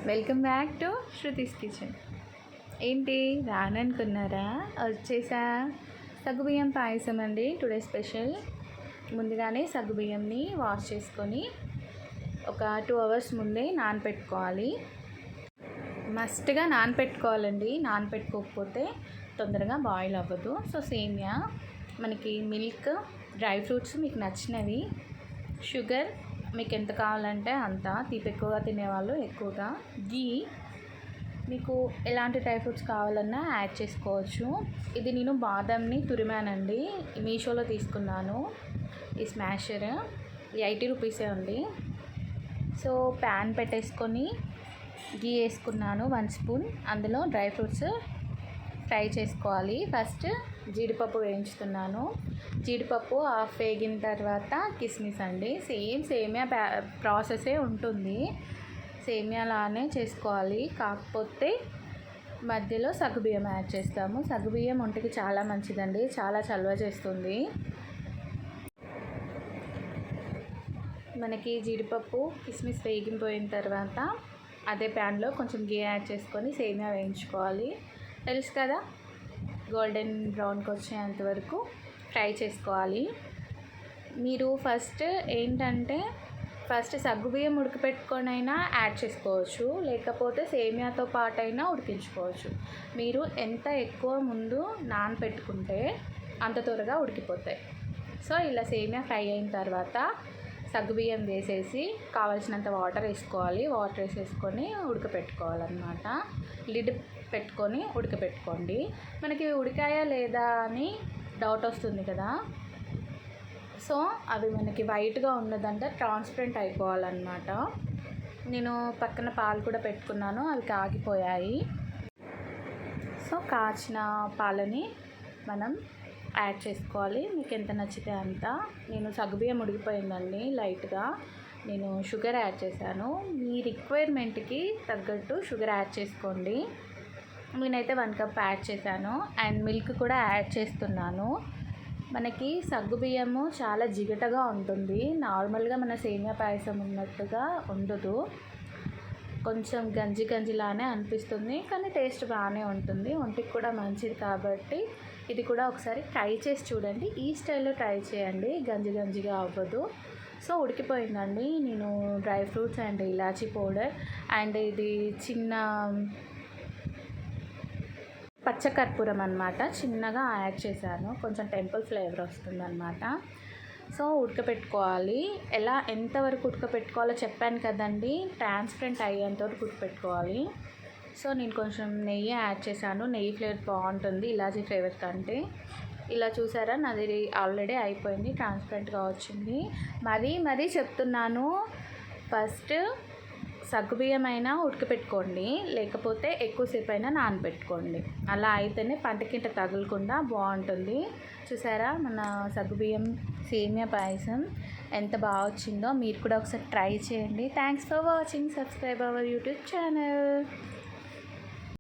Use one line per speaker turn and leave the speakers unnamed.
Welcome back to Shruti's kitchen. ఏంటి రాననుకున్నారా? వచ్చేసా. సగ్గుబియ్యం పాయసం అండి టుడే స్పెషల్. ముందుగానే సగ్గుబియ్యంని వాష్ చేసుకొని ఒక 2 అవర్స్ ముందే నానపెట్టుకోవాలి. మస్ట్గా నానపెట్టుకోవాలండి. నానపెట్టుకోకపోతే తొందరగా బాయిల్ అవ్వదు. సో సేమియా, మనకి మిల్క్, డ్రై ఫ్రూట్స్ మీకు నచ్చినవి, షుగర్ మీకు ఎంత కావాలంటే అంత, తీపి ఎక్కువగా తినేవాళ్ళు ఎక్కువగా, గీ, మీకు ఎలాంటి డ్రై ఫ్రూట్స్ కావాలన్నా యాడ్ చేసుకోవచ్చు. ఇది నేను బాదంని తురిమానండి, మీషోలో తీసుకున్నాను. ఈ స్మాషర్ 80 రూపీసే ఉంది. సో ప్యాన్ పెట్టేసుకొని గీ వేసుకున్నాను 1 స్పూన్. అందులో డ్రై ఫ్రూట్స్ ఫ్రై చేసుకోవాలి. ఫస్ట్ జీడిపప్పు వేయించుతున్నాను. జీడిపప్పు హాఫ్ వేగిన తర్వాత కిస్మిస్ అండి. సేమియా ప్రాసెసే ఉంటుంది, సేమియాలానే చేసుకోవాలి. కాకపోతే మధ్యలో సగ్గుబియ్యం యాడ్ చేస్తాము. సగ్గుబియ్యం ఒంటికి చాలా మంచిదండి, చాలా చలువ చేస్తుంది. మనకి జీడిపప్పు కిస్మిస్ వేగిపోయిన తర్వాత అదే ప్యాన్లో కొంచెం గీ యాడ్ చేసుకొని సేమియా వేయించుకోవాలి. తెలుసు కదా, గోల్డెన్ బ్రౌన్కి వచ్చేంత వరకు ఫ్రై చేసుకోవాలి. మీరు ఫస్ట్ ఏంటంటే సగ్గుబియ్యం ఉడకపెట్టుకొని అయినా యాడ్ చేసుకోవచ్చు, లేకపోతే సేమియాతో పాటైనా ఉడికించుకోవచ్చు. మీరు ఎంత ఎక్కువ ముందు నానపెట్టుకుంటే అంత త్వరగా ఉడికిపోతాయి. సో ఇలా సేమియా ఫ్రై అయిన తర్వాత సగ్గుబియ్యం వేసేసి కావాల్సినంత వాటర్ వేసుకోవాలి. వాటర్ వేసేసుకొని ఉడకపెట్టుకోవాలన్నమాట. లిడ్ పెట్టుకొని ఉడకపెట్టుకోండి. మనకి ఉడికాయా లేదా అని డౌట్ వస్తుంది కదా, సో అవి మనకి వైట్గా ఉన్నదంటే ట్రాన్స్పరెంట్ అయిపోవాలన్నమాట. నేను పక్కన పాలు కూడా పెట్టుకున్నాను, అవి కాగిపోయాయి. సో కాచిన పాలని మనం యాడ్ చేసుకోవాలి. మీకు ఎంత నచ్చితే అంత. నేను సగ్గుబియ్యం ఉడికిపోయిందండి లైట్గా, నేను షుగర్ యాడ్ చేశాను. మీ రిక్వైర్మెంట్కి తగ్గట్టు షుగర్ యాడ్ చేసుకోండి. నేనైతే 1 కప్ యాడ్ చేశాను. అండ్ మిల్క్ కూడా యాడ్ చేస్తున్నాను. మనకి సగ్గుబియ్యము చాలా జిగటగా ఉంటుంది, నార్మల్గా మన సేమియా పాయసం ఉన్నట్టుగా ఉండదు. కొంచెం గంజిలానే అనిపిస్తుంది, కానీ టేస్ట్ బాగానే ఉంటుంది, ఒంటికి కూడా మంచిది. కాబట్టి ఇది కూడా ఒకసారి ట్రై చేసి చూడండి. ఈ స్టైల్లో ట్రై చేయండి, గంజిగా అవ్వదు. సో ఉడికిపోయిందండి. నేను dry fruits and elaichi powder and ఇది చిన్న పచ్చకర్పూరం అన్నమాట, చిన్నగా యాడ్ చేశాను. కొంచెం టెంపుల్ ఫ్లేవర్ వస్తుందన్నమాట. సో ఉడకపెట్టుకోవాలి. ఎంతవరకు ఉడకపెట్టుకోవాలో చెప్పాను కదండి, ట్రాన్స్పరెంట్ అయ్యేంత వరకు ఉడకపెట్టుకోవాలి. సో నేను కొంచెం నెయ్యి యాడ్ చేశాను. నెయ్యి ఫ్లేవర్ బాగుంటుంది ఇలాచీ ఫ్లేవర్ కంటే. ఇలా చూసారా, నాది ఆల్రెడీ అయిపోయింది, ట్రాన్స్పరెంట్గా వచ్చింది. మరీ చెప్తున్నాను, ఫస్ట్ సగ్గుబియ్యం అయినా ఉడకపెట్టుకోండి, లేకపోతే ఎక్కువసేపు అయినా నానబెట్టుకోండి. అలా అయితేనే పంటకింట తగలకుండా బాగుంటుంది. చూసారా, మన సగ్గుబియ్యం సేమియా పాయసం ఎంత బాగా వచ్చిందో. మీరు కూడా ఒకసారి ట్రై చేయండి. Thanks for watching. Subscribe our YouTube channel.